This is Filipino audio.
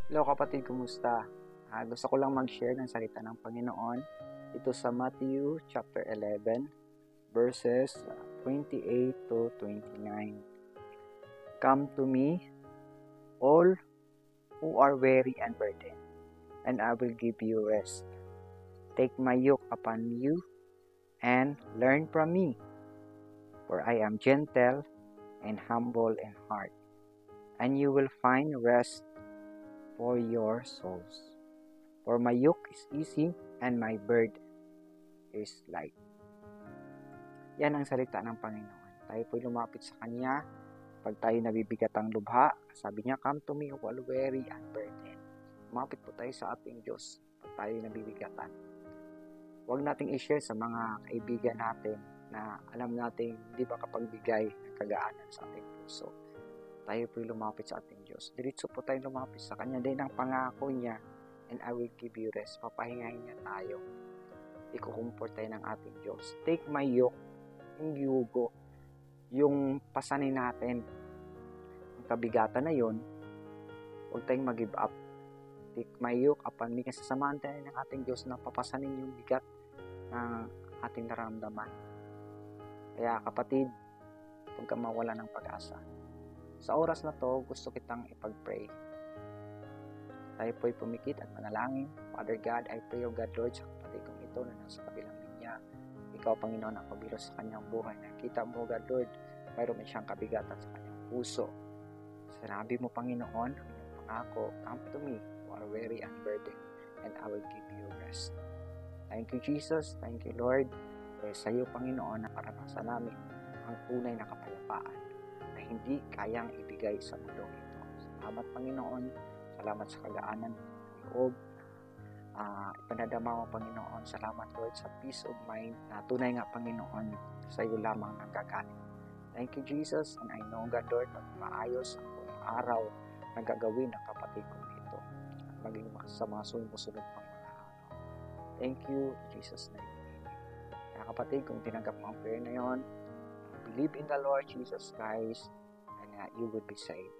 Hello kapatid, kumusta? Gusto ko lang mag-share ng salita ng Panginoon. Ito sa Matthew chapter 11 verses 28 to 29. Come to me, all who are weary and burdened, and I will give you rest. Take my yoke upon you and learn from me, for I am gentle and humble in heart, and you will find rest for your souls. For my yoke is easy and my burden is light. Yan ang salita ng Panginoon. Tayo po'y lumapit sa Kanya pag tayo nabibigat ang lubha. Sabi niya, come to me all weary and burdened. Lumapit po tayo sa ating Diyos pag tayo nabibigatan. Huwag nating i-share sa mga kaibigan natin na alam natin hindi makapagbigay ng kagaanan sa ating puso. Tayo po'y lumapit sa ating Diyos. Diretso po tayo lumapit sa Kanya. Dahil ang pangako niya, and I will give you rest. Papahingahin niya tayo. Ikukumport tayo ng ating Diyos. Take my yoke, yung yugo, yung pasanin natin. Ang kabigatan na yun, huwag tayong mag-give up. Take my yoke upon me. Kasi samahan tayo ng ating Diyos na papasanin yung bigat ng ating naramdaman. Kaya kapatid, huwag kang mawala ng pag-asa. Sa oras na to, gusto kitang ipag-pray. Tayo po'y pumikit at manalangin. Father God, I pray, O God, Lord, sa kapatid kong ito na nasa kabilang linya. Ikaw, Panginoon, ang pabiro sa kanyang buhay. Nakita mo, God, Lord, mayroon siyang kabigatan sa kanyang puso. Sinabi mo, Panginoon, ang iyong pangako, come to me, who are weary and burdened, and I will give you rest. Thank you, Jesus. Thank you, Lord. Dahil sa iyo, Panginoon, na karanasan namin ang tunay na kapayapaan na hindi kayang ibigay sa mundo ito. Salamat, Panginoon. Salamat sa kagaanan ng loob. Ipanadama mo, Panginoon. Salamat, Lord, sa peace of mind na tunay nga, Panginoon, sa iyo lamang ang gagaling. Thank you, Jesus. And I know, God, Lord, na maayos ang araw na gagawin ng kapatid kong ito. At maging sa mga sunod-sunod pang mga araw. Thank you, Jesus' name. Kaya kapatid, kung tinanggap mo ang prayer na yon, believe in the Lord Jesus Christ and you will be saved.